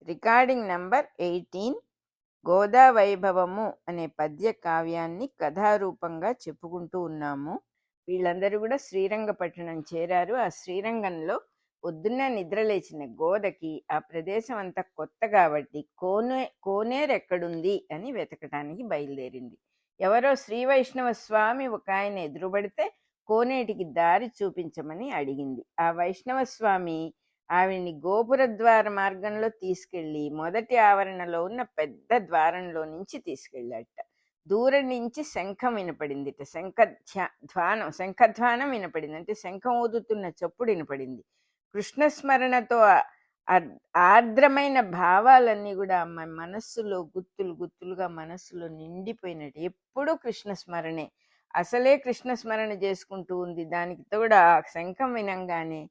Recording number 18 గోదా వైభవము అనే పద్య కావ్యాన్ని కథారూపంగా చెప్పుకుంటూ ఉన్నాము. వీళ్ళందరూ కూడా శ్రీరంగపట్టణం చేరారు. ఆ శ్రీరంగంలో పొద్దున్న నిద్రలేచిన గోదకి ఆ ప్రదేశం అంతా కొత్త కాబట్టి కోనేరు ఎక్కడుంది అని వెతకటానికి బయలుదేరింది. ఎవరో శ్రీ వైష్ణవ స్వామి ఒక ఆయన ఎదురుపడితే కోనేటికి దారి చూపించమని అడిగింది. ఆ వైష్ణవ స్వామి ఆవిడ్ని గోపుర ద్వార మార్గంలో తీసుకెళ్లి మొదటి ఆవరణలో ఉన్న పెద్ద ద్వారంలో నుంచి తీసుకెళ్ళాట. దూరం నుంచి శంఖం వినపడిందిట. శంఖధ్వానం వినపడింది. అంటే శంఖం ఊదుతున్న చప్పుడు వినపడింది. కృష్ణస్మరణతో ఆర్ద్రమైన భావాలన్నీ కూడా మన మనస్సులో గుత్తులు గుత్తులుగా మనస్సులో నిండిపోయినట్టు. ఎప్పుడూ కృష్ణస్మరణే, అసలే కృష్ణస్మరణ చేసుకుంటూ ఉంది. దానికి కూడా శంఖం వినంగానే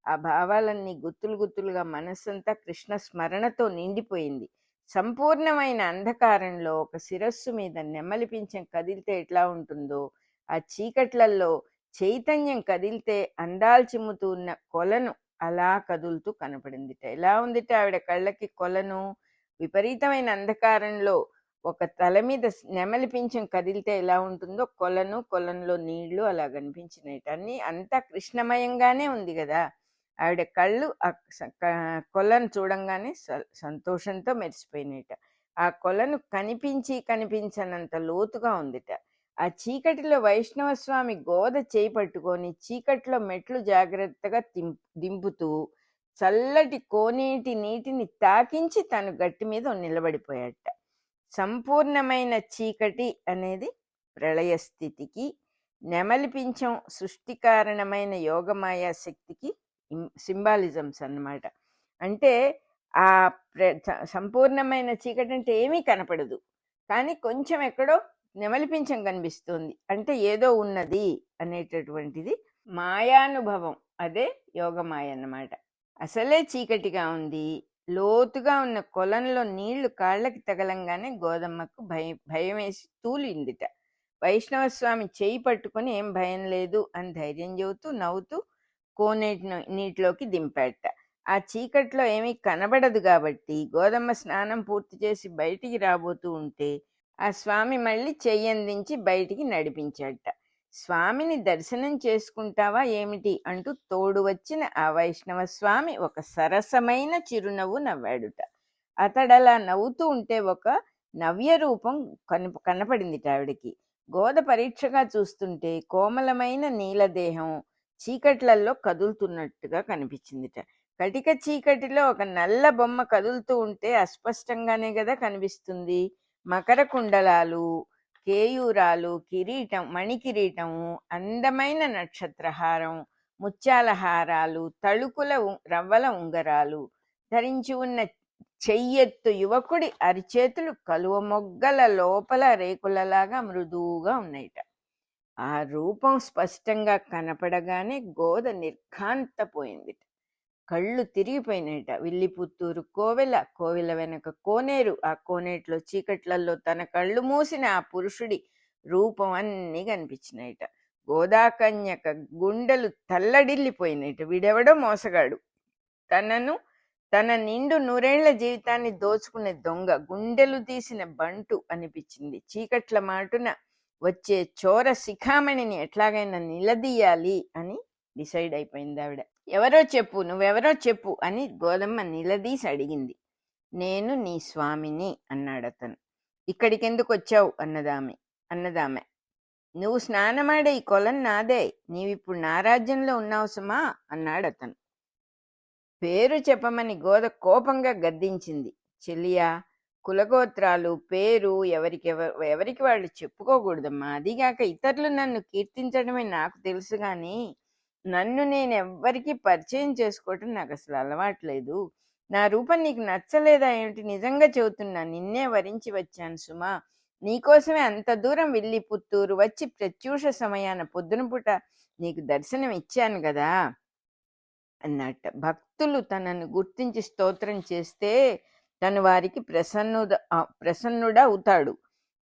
ఆ భావాలన్నీ గుత్తులు గుత్తులుగా మనస్సంతా కృష్ణ స్మరణతో నిండిపోయింది. సంపూర్ణమైన అంధకారంలో ఒక శిరస్సు మీద నెమలి పింఛం కదిలితే ఎట్లా ఉంటుందో, ఆ చీకట్లల్లో చైతన్యం కదిలితే అందాలు చిమ్ముతూ ఉన్న కొలను అలా కదులుతూ కనపడిందిట. ఎలా ఉందిట ఆవిడ కళ్ళకి కొలను? విపరీతమైన అంధకారంలో ఒక తల మీద నెమలి పింఛం కదిలితే ఎలా ఉంటుందో కొలనులో నీళ్లు అలా కనిపించినట్టు. అన్ని అంతా కృష్ణమయంగానే ఉంది కదా. ఆవిడ కళ్ళు కొలను చూడంగానే సంతోషంతో మెరిసిపోయినట. ఆ కొలను కనిపించనంత లోతుగా ఉందిట. ఆ చీకటిలో వైష్ణవ స్వామి గోద చేయి పట్టుకొని చీకట్లో మెట్లు జాగ్రత్తగా దింపుతూ చల్లటి కోనేటి నీటిని తాకించి తను గట్టి మీద నిలబడిపోయాట. సంపూర్ణమైన చీకటి అనేది ప్రళయ స్థితికి, నెమలి పింఛం సృష్టి కారణమైన యోగమాయా శక్తికి సింబాలిజమ్స్ అన్నమాట. అంటే ఆ సంపూర్ణమైన చీకటి అంటే ఏమీ కనపడదు, కానీ కొంచెం ఎక్కడో నెమలిపించం కనిపిస్తుంది, అంటే ఏదో ఉన్నది అనేటటువంటిది మాయానుభవం. అదే యోగమాయ అన్నమాట. అసలే చీకటిగా ఉంది. లోతుగా ఉన్న కొలంలో నీళ్లు కాళ్ళకి తగలంగానే గోదమ్మకు భయం వేసి తూలిందిట. వైష్ణవ స్వామి చేయి పట్టుకొని ఏం భయం లేదు అని ధైర్యం చెబుతూ నవ్వుతూ నీటిలోకి దింపాట. ఆ చీకట్లో ఏమీ కనబడదు కాబట్టి గోదమ్మ స్నానం పూర్తి చేసి బయటికి రాబోతూ ఉంటే ఆ స్వామి మళ్ళీ చెయ్యందించి బయటికి నడిపించాట. స్వామిని దర్శనం చేసుకుంటావా ఏమిటి అంటూ తోడు వచ్చిన ఆ వైష్ణవ స్వామి ఒక సరసమైన చిరునవ్వు నవ్వాడుట. అతడలా నవ్వుతూ ఉంటే ఒక నవ్య రూపం కనపడిందిట ఆవిడకి. గోద పరీక్షగా చూస్తుంటే కోమలమైన నీలదేహం చీకట్లల్లో కదులుతున్నట్టుగా కనిపించిందిట. కటిక చీకటిలో ఒక నల్ల బొమ్మ కదులుతూ ఉంటే అస్పష్టంగానే కదా కనిపిస్తుంది. మకర కుండలాలు, కేయూరాలు, కిరీటం, మణికిరీటము, అందమైన నక్షత్రహారం, ముత్యాల హారాలు, తళుకుల రవ్వల ఉంగరాలు ధరించి ఉన్న చెయ్యెత్తు యువకుడి అరిచేతులు కలువ మొగ్గల లోపల రేకులలాగా మృదువుగా ఉన్నాయిట. ఆ రూపం స్పష్టంగా కనపడగానే గోద నిర్ఘాంతపోయిందిట. కళ్ళు తిరిగిపోయినాయిట. విల్లిపుత్తూరు కోవెల వెనక కోనేరు, ఆ కోనేట్లో చీకట్లలో తన కళ్ళు మూసిన ఆ పురుషుడి రూపం అన్నీ కనిపించినాయిట. గోదాకన్యక గుండెలు తల్లడిల్లిపోయినాయిట. వీడెవడో మోసగాడు, తన నిండు నూరేళ్ల జీవితాన్ని దోచుకునే దొంగ, గుండెలు తీసిన బంటు అనిపించింది. చీకట్ల మాటున వచ్చే చోర శిఖామణిని ఎట్లాగైనా నిలదీయాలి అని డిసైడ్ అయిపోయింది ఆవిడ. నువ్వెవరో చెప్పు అని గోదమ్మ నిలదీసి అడిగింది. నేను నీ స్వామిని అన్నాడు అతను. ఇక్కడికెందుకు వచ్చావు అన్నదామె. నువ్వు స్నానమాడే ఈ కొలం నాదే, నీవిప్పుడు నా రాజ్యంలో ఉన్నావు సుమా అన్నాడు అతను. పేరు చెప్పమని గోద కోపంగా గద్దించింది. చెల్లియా, కులగోత్రాలు పేరు ఎవరికి వాళ్ళు చెప్పుకోకూడదమ్మా. అదిగాక ఇతరులు నన్ను కీర్తించడమే నాకు తెలుసు గాని నన్ను నేను ఎవ్వరికీ పరిచయం చేసుకోవటం నాకు అసలు అలవాట్లేదు. నా రూపం నీకు నచ్చలేదా ఏమిటి? నిజంగా చెబుతున్నా, నిన్నే వరించి వచ్చాను సుమా. నీకోసమే అంత దూరం వెళ్ళి పుత్తూరు వచ్చి ప్రత్యూష సమయాన పొద్దున పూట నీకు దర్శనం ఇచ్చాను కదా అన్నట్ట. భక్తులు తనను గుర్తించి స్తోత్రం చేస్తే తను వారికి ప్రసన్నుడా అవుతాడు.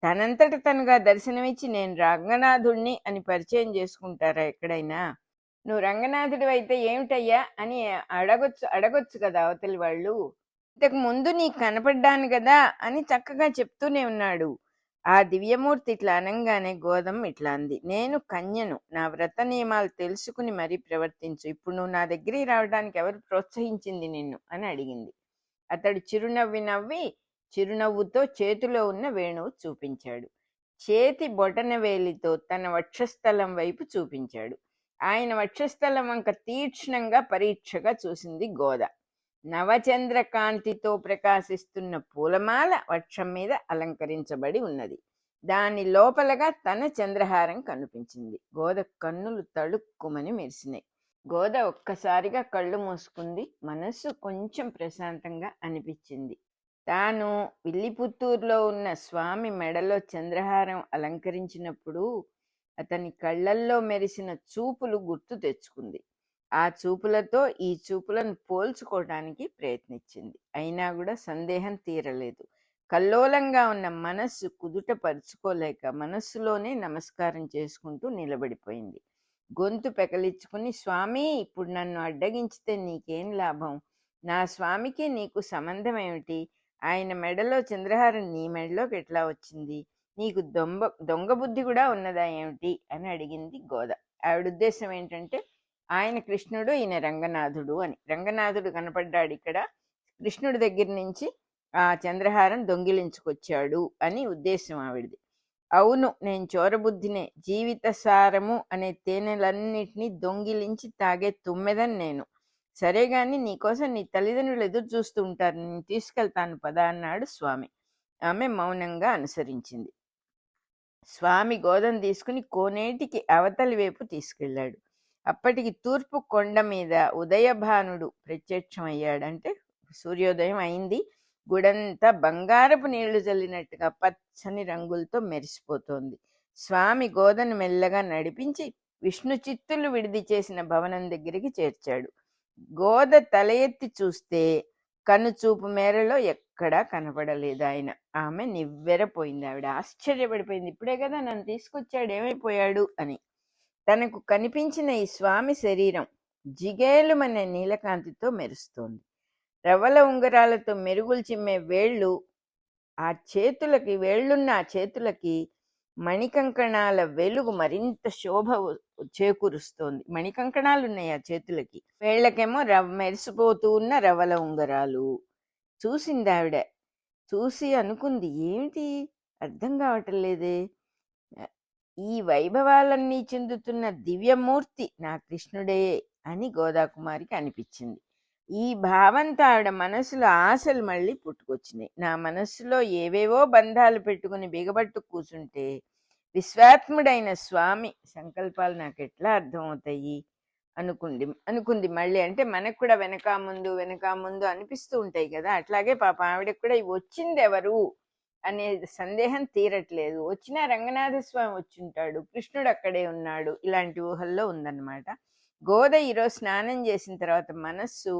తనంతట తనుగా దర్శనమిచ్చి నేను రంగనాథుణ్ణి అని పరిచయం చేసుకుంటారా ఎక్కడైనా? నువ్వు రంగనాథుడు అయితే ఏమిటయ్యా అని అడగొచ్చు కదా అవతలి వాళ్ళు. ఇంతకు ముందు నీకు కనపడ్డాను కదా అని చక్కగా చెప్తూనే ఉన్నాడు. ఆ దివ్యమూర్తి ఇట్లా అనంగానే గోదం ఇట్లా అంది, నేను కన్యను, నా వ్రత నియమాలు తెలుసుకుని మరీ ప్రవర్తించు. ఇప్పుడు నువ్వు నా దగ్గరికి రావడానికి ఎవరు ప్రోత్సహించింది నిన్ను అని అడిగింది. అతడు నవ్వి చిరునవ్వుతో చేతిలో ఉన్న వేణువు చూపించాడు. చేతి బొటన వేలితో తన వక్షస్థలం వైపు చూపించాడు. ఆయన వక్షస్థలం వంక తీక్ష్ణంగా పరీక్షగా చూసింది గోద. నవచంద్ర కాంతితో ప్రకాశిస్తున్న పూలమాల వక్షం మీద అలంకరించబడి ఉన్నది. దాని లోపలగా తన చంద్రహారం కనిపించింది. గోద కన్నులు తళుక్కుమని మెరిసినాయి. గోద ఒక్కసారిగా కళ్ళు మూసుకుంది. మనస్సు కొంచెం ప్రశాంతంగా అనిపించింది. తాను విల్లిపుత్తూరులో ఉన్న స్వామి మెడలో చంద్రహారం అలంకరించినప్పుడు అతని కళ్ళల్లో మెరిసిన చూపులు గుర్తు తెచ్చుకుంది. ఆ చూపులతో ఈ చూపులను పోల్చుకోవడానికి ప్రయత్నించింది. అయినా కూడా సందేహం తీరలేదు. కల్లోలంగా ఉన్న మనస్సు కుదుట పరుచుకోలేక మనస్సులోనే నమస్కారం చేసుకుంటూ నిలబడిపోయింది. గొంతు పెకలించుకుని, స్వామి, ఇప్పుడు నన్ను అడ్డగించితే నీకేం లాభం? నా స్వామికి నీకు సంబంధం ఏమిటి? ఆయన మెడలో చంద్రహారం నీ మెడలోకి ఎట్లా వచ్చింది? నీకు దొంగ బుద్ధి కూడా ఉన్నదా ఏమిటి అని అడిగింది గోద. ఆవిడ ఉద్దేశం ఏంటంటే ఆయన కృష్ణుడు, ఈయన రంగనాథుడు అని. రంగనాథుడు కనపడ్డాడు ఇక్కడ, కృష్ణుడి దగ్గర నుంచి ఆ చంద్రహారం దొంగిలించుకొచ్చాడు అని ఉద్దేశం ఆవిడది. అవును, నేను చోరబుద్ధినే. జీవిత సారము అనే తేనెలన్నిటినీ దొంగిలించి తాగే తుమ్మెదని నేను. సరే గాని నీకోసం నీ తల్లిదండ్రులు ఎదురు చూస్తూ ఉంటారు, నేను తీసుకెళ్తాను పదా అన్నాడు స్వామి. ఆమె మౌనంగా అనుసరించింది. స్వామి గోదను తీసుకుని కోనేటికి అవతలి వైపు తీసుకెళ్లాడు. అప్పటికి తూర్పు కొండ మీద ఉదయభానుడు ప్రత్యక్షమయ్యాడు. అంటే సూర్యోదయం అయింది. గుడంతా బంగారపు నీళ్లు చల్లినట్టుగా పచ్చని రంగులతో మెరిసిపోతోంది. స్వామి గోదను మెల్లగా నడిపించి విష్ణు చిత్తులు విడిది చేసిన భవనం దగ్గరికి చేర్చాడు. గోద తల ఎత్తి చూస్తే కనుచూపు మేరలో ఎక్కడా కనపడలేదు ఆయన. ఆమె నివ్వెరపోయింది. ఆవిడ ఆశ్చర్యపడిపోయింది. ఇప్పుడే కదా నన్ను తీసుకొచ్చాడు, ఏమైపోయాడు అని. తనకు కనిపించిన ఈ స్వామి శరీరం జిగేలుమనే నీలకాంతితో మెరుస్తోంది. రవ్వల ఉంగరాలతో మెరుగులు చిమ్మే వేళ్ళు ఆ చేతులకి, వేళ్లున్న ఆ చేతులకి మణికంకణాల వెలుగు మరింత శోభ చేకూరుస్తోంది. మణికంకణాలు ఉన్నాయి ఆ చేతులకి, వేళ్లకేమో మెరిసిపోతూ ఉన్న రవ్వల ఉంగరాలు. చూసింది ఆవిడ. చూసి అనుకుంది, ఏమిటి అర్థం కావటం లేదే, ఈ వైభవాలన్నీ చెందుతున్న దివ్యమూర్తి నా కృష్ణుడే అని గోదాకుమారికి అనిపించింది. ఈ భావంతో ఆవిడ మనసులో ఆశలు మళ్ళీ పుట్టుకొచ్చినాయి. నా మనస్సులో ఏవేవో బంధాలు పెట్టుకుని బిగబట్టు కూర్చుంటే విశ్వాత్ముడైన స్వామి సంకల్పాలు నాకు ఎట్లా అర్థమవుతాయి అనుకుంది మళ్ళీ. అంటే మనకు కూడా వెనక ముందు అనిపిస్తూ ఉంటాయి కదా, అట్లాగే పాప ఆవిడకు కూడా వచ్చింది ఎవరు అనే సందేహం తీరట్లేదు. వచ్చినా రంగనాథ స్వామి వచ్చుంటాడు, కృష్ణుడు అక్కడే ఉన్నాడు, ఇలాంటి ఊహల్లో ఉందన్నమాట. గోద ఈరోజు స్నానం చేసిన తర్వాత మనస్సు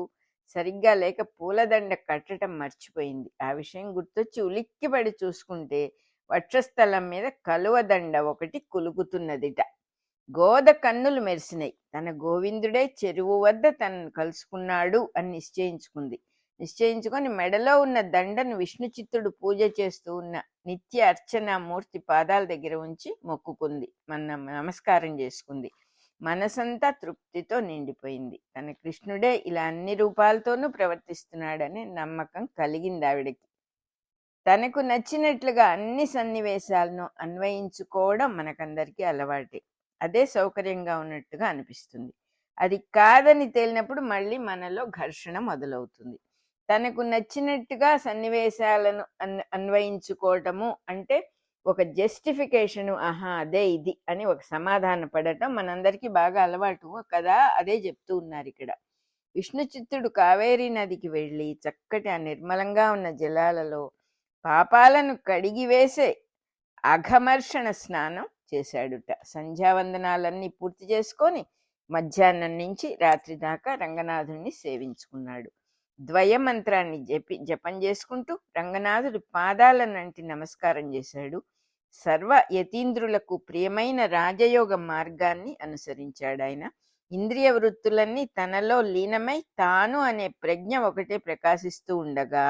సరిగ్గా లేక పూలదండ కట్టడం మర్చిపోయింది. ఆ విషయం గుర్తొచ్చి ఉలిక్కిపడి చూసుకుంటే వక్షస్థలం మీద కలువదండ ఒకటి కులుకుతున్నదిట. గోద కన్నులు మెరిసినాయి. తన గోవిందుడే చెరువు వద్ద తనను కలుసుకున్నాడు అని నిశ్చయించుకొని మెడలో ఉన్న దండను విష్ణుచిత్తుడు పూజ చేస్తూ ఉన్న నిత్య అర్చన మూర్తి పాదాల దగ్గర ఉంచి మొక్కుకుంది, నమస్కారం చేసుకుంది. మనసంతా తృప్తితో నిండిపోయింది. తన కృష్ణుడే ఇలా అన్ని రూపాలతోనూ ప్రవర్తిస్తున్నాడనే నమ్మకం కలిగింది ఆవిడకి. తనకు నచ్చినట్లుగా అన్ని సన్నివేశాలను అన్వయించుకోవడం మనకందరికీ అలవాటే. అదే సౌకర్యంగా ఉన్నట్టుగా అనిపిస్తుంది. అది కాదని తేలినప్పుడు మళ్ళీ మనలో ఘర్షణ మొదలవుతుంది. తనకు నచ్చినట్టుగా సన్నివేశాలను అన్వయించుకోవటము అంటే ఒక జస్టిఫికేషను, ఆహా అదే ఇది అని ఒక సమాధాన పడటం మనందరికీ బాగా అలవాటు కదా. అదే చెప్తూ ఉన్నారు ఇక్కడ. విష్ణు చిత్తుడు కావేరీ నదికి వెళ్ళి చక్కటి ఆ నిర్మలంగా ఉన్న జలాలలో పాపాలను కడిగివేసే అఘమర్షణ స్నానం చేశాడుట. సంధ్యావందనాలన్నీ పూర్తి చేసుకొని మధ్యాహ్నం నుంచి రాత్రి దాకా రంగనాథుణ్ణి సేవించుకున్నాడు. ద్వయమంత్రాన్ని జపం చేసుకుంటూ రంగనాథుడి పాదాలనంటి నమస్కారం చేశాడు. సర్వ యతీంద్రులకు ప్రియమైన రాజయోగ మార్గాన్ని అనుసరించాడు ఆయన. ఇంద్రియ వృత్తులన్నీ తనలో లీనమై తాను అనే ప్రజ్ఞ ఒకటే ప్రకాశిస్తూ ఉండగా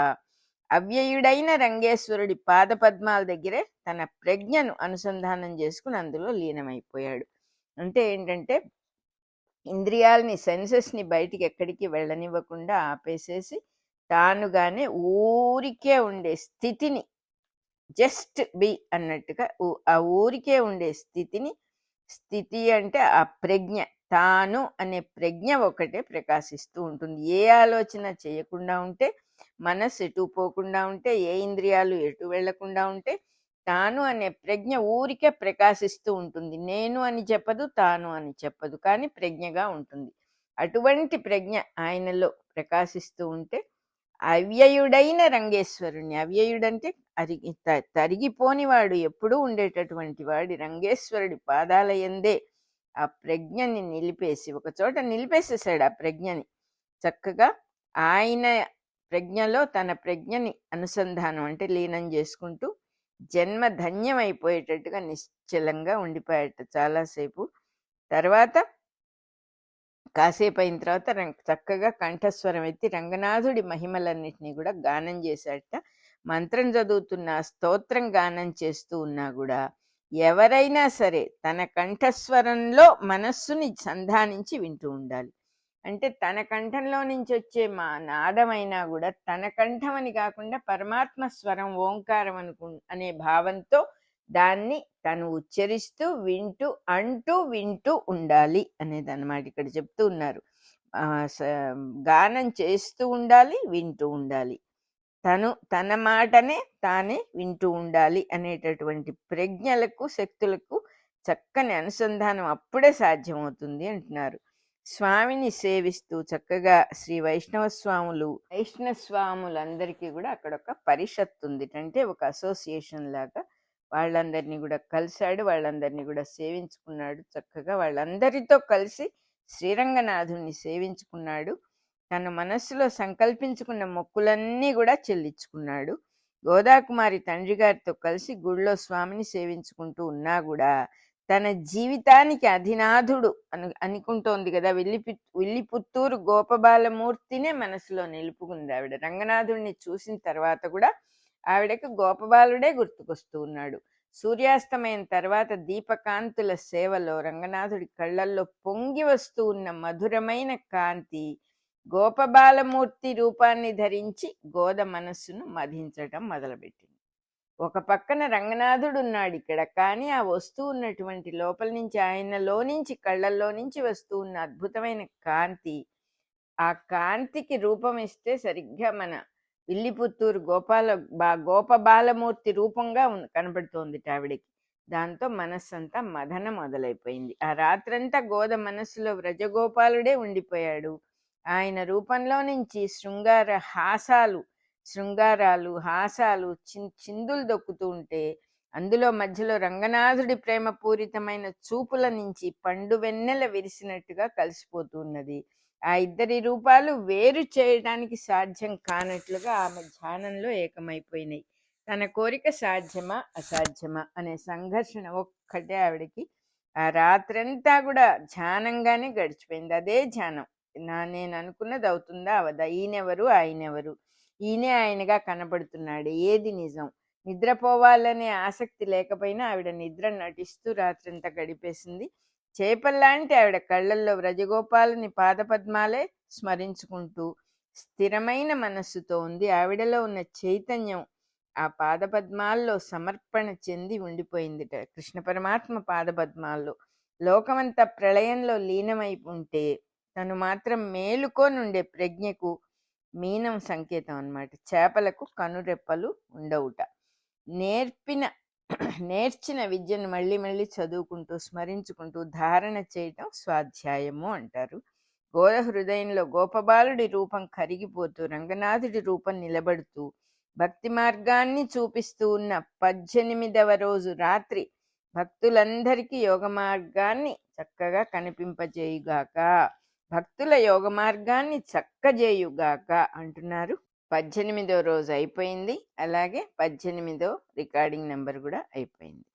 అవ్యయుడైన రంగేశ్వరుడి పాదపద్మాల దగ్గరే తన ప్రజ్ఞను అనుసంధానం చేసుకుని అందులో లీనమైపోయాడు. అంటే ఏంటంటే ఇంద్రియాలని సెన్సెస్ని బయటికి ఎక్కడికి వెళ్ళనివ్వకుండా ఆపేసేసి తానుగానే ఊరికే ఉండే స్థితిని, జస్ట్ బి అన్నట్టుగా ఆ ఊరికే ఉండే స్థితిని, స్థితి అంటే ఆ ప్రజ్ఞ, తాను అనే ప్రజ్ఞ ఒకటే ప్రకాశిస్తూ ఉంటుంది. ఏ ఆలోచన చేయకుండా ఉంటే, మనస్సు ఎటు పోకుండా ఉంటే, ఏ ఇంద్రియాలు ఎటు వెళ్లకుండా ఉంటే తాను అనే ప్రజ్ఞ ఊరికే ప్రకాశిస్తూ ఉంటుంది. నేను అని చెప్పదు, తాను అని చెప్పదు, కానీ ప్రజ్ఞగా ఉంటుంది. అటువంటి ప్రజ్ఞ ఆయనలో ప్రకాశిస్తూ ఉంటే అవ్యయుడైన రంగేశ్వరుణ్ణి, అవ్యయుడంటే తరిగిపోనివాడు, ఎప్పుడూ ఉండేటటువంటి వాడి రంగేశ్వరుడి పాదాల యందే ఆ ప్రజ్ఞని నిలిపేసి, ఒక చోట నిలిపేసేసాడు ఆ ప్రజ్ఞని. చక్కగా ఆయన ప్రజ్ఞలో తన ప్రజ్ఞని అనుసంధానం అంటే లీనం చేసుకుంటూ జన్మ ధన్యం అయిపోయేటట్టుగా నిశ్చలంగా ఉండిపోయాట చాలాసేపు. తర్వాత కాసేపు అయిన తర్వాత చక్కగా కంఠస్వరం ఎత్తి రంగనాథుడి మహిమలన్నిటినీ కూడా గానం చేశాట. మంత్రం చదువుతున్నా, స్తోత్రం గానం చేస్తూ ఉన్నా కూడా ఎవరైనా సరే తన కంఠస్వరంలో మనస్సుని సంధానించి వింటూ ఉండాలి. అంటే తన కంఠంలో నుంచి వచ్చే మా నాదమైనా కూడా తన కంఠం అని కాకుండా పరమాత్మ స్వరం ఓంకారం అనే భావంతో దాన్ని తను ఉచ్చరిస్తూ వింటూ ఉండాలి అనేది అన్నమాట ఇక్కడ చెప్తూ ఉన్నారు. గానం చేస్తూ ఉండాలి, వింటూ ఉండాలి, తన మాటనే తానే వింటూ ఉండాలి అనేటటువంటి ప్రజ్ఞలకు, శక్తులకు చక్కని అనుసంధానం అప్పుడే సాధ్యమవుతుంది అంటున్నారు. స్వామిని సేవిస్తూ చక్కగా శ్రీ వైష్ణవ స్వాములందరికీ కూడా అక్కడ ఒక పరిషత్ ఉంది, అంటే ఒక అసోసియేషన్ లాగా. వాళ్ళందరినీ కూడా కలిశాడు, వాళ్ళందరినీ కూడా సేవించుకున్నాడు. చక్కగా వాళ్ళందరితో కలిసి శ్రీరంగనాథుణ్ణి సేవించుకున్నాడు. తన మనస్సులో సంకల్పించుకున్న మొక్కులన్నీ కూడా చెల్లించుకున్నాడు. గోదాకుమారి తండ్రి గారితో కలిసి గుళ్ళో స్వామిని సేవించుకుంటూ ఉన్నా కూడా తన జీవితానికి అధినాథుడు అనుకుంటోంది కదా. విల్లిపుత్తూరు గోపబాలమూర్తినే మనసులో నిలుపుకుంది ఆవిడ. రంగనాథుడిని చూసిన తర్వాత కూడా ఆవిడకు గోపబాలుడే గుర్తుకొస్తూ ఉన్నాడు. సూర్యాస్తమయం తర్వాత దీపకాంతుల సేవలో రంగనాథుడి కళ్ళల్లో పొంగి వస్తూ ఉన్న మధురమైన కాంతి గోపబాలమూర్తి రూపాన్ని ధరించి గోద మనస్సును మధించటం మొదలుపెట్టింది. ఒక పక్కన రంగనాథుడు ఉన్నాడు ఇక్కడ, కానీ ఆ వస్తూ ఉన్నటువంటి లోపల నుంచి, ఆయనలో నుంచి, కళ్ళల్లో నుంచి వస్తూ ఉన్న అద్భుతమైన కాంతి, ఆ కాంతికి రూపం ఇస్తే సరిగ్గా మన విల్లిపుత్తూరు గోపబాలమూర్తి రూపంగా కనబడుతోంది ఆవిడికి. దాంతో మనస్సంతా మదన మొదలైపోయింది. ఆ రాత్రంతా గోద మనస్సులో వ్రజగోపాలుడే ఉండిపోయాడు. ఆయన రూపంలో నుంచి శృంగారాలు హాసాలు చిందులు దొక్కుతూ ఉంటే అందులో మధ్యలో రంగనాథుడి ప్రేమపూరితమైన చూపుల నుంచి పండు వెన్నెల విరిసినట్టుగా కలిసిపోతూ ఉన్నది. ఆ ఇద్దరి రూపాలు వేరు చేయడానికి సాధ్యం కానట్లుగా ఆమె ధ్యానంలో ఏకమైపోయినాయి. తన కోరిక సాధ్యమా అసాధ్యమా అనే సంఘర్షణ ఒక్కటే ఆవిడకి ఆ రాత్రంతా కూడా ధ్యానంగానే గడిచిపోయింది. అదే ధ్యానం. నేను అనుకున్నది అవుతుందా అవదా, ఈయనెవరు ఆయనెవరు, ఈయనే ఆయనగా కనబడుతున్నాడు, ఏది నిజం. నిద్రపోవాలనే ఆసక్తి లేకపోయినా ఆవిడ నిద్ర నటిస్తూ రాత్రంతా గడిపేసింది. చేపల్లాంటి ఆవిడ కళ్ళల్లో వ్రజగోపాలని పాదపద్మాలే స్మరించుకుంటూ స్థిరమైన మనస్సుతో ఉంది. ఆవిడలో ఉన్న చైతన్యం ఆ పాదపద్మాల్లో సమర్పణ చెంది ఉండిపోయిందిట. కృష్ణ పరమాత్మ పాదపద్మాల్లో లోకమంతా ప్రళయంలో లీనమై ఉంటే తను మాత్రం మేలుకోనుండే ప్రజ్ఞకు మీనం సంకేతం అన్నమాట. చేపలకు కనురెప్పలు ఉండవుట. నేర్చిన విద్యను మళ్ళీ మళ్ళీ చదువుకుంటూ స్మరించుకుంటూ ధారణ చేయటం స్వాధ్యాయము అంటారు. గోద హృదయంలో గోపబాలుడి రూపం కరిగిపోతూ రంగనాథుడి రూపం నిలబడుతూ భక్తి మార్గాన్ని చూపిస్తూ ఉన్న 18వ రోజు రాత్రి భక్తులందరికీ యోగ మార్గాన్ని చక్కగా కనిపింపజేయుగాక, భక్తుల యోగ మార్గాన్ని చక్కజేయుగాక అంటున్నారు. 18వ రోజు అయిపోయింది. అలాగే 18వ రికార్డింగ్ నెంబర్ కూడా అయిపోయింది.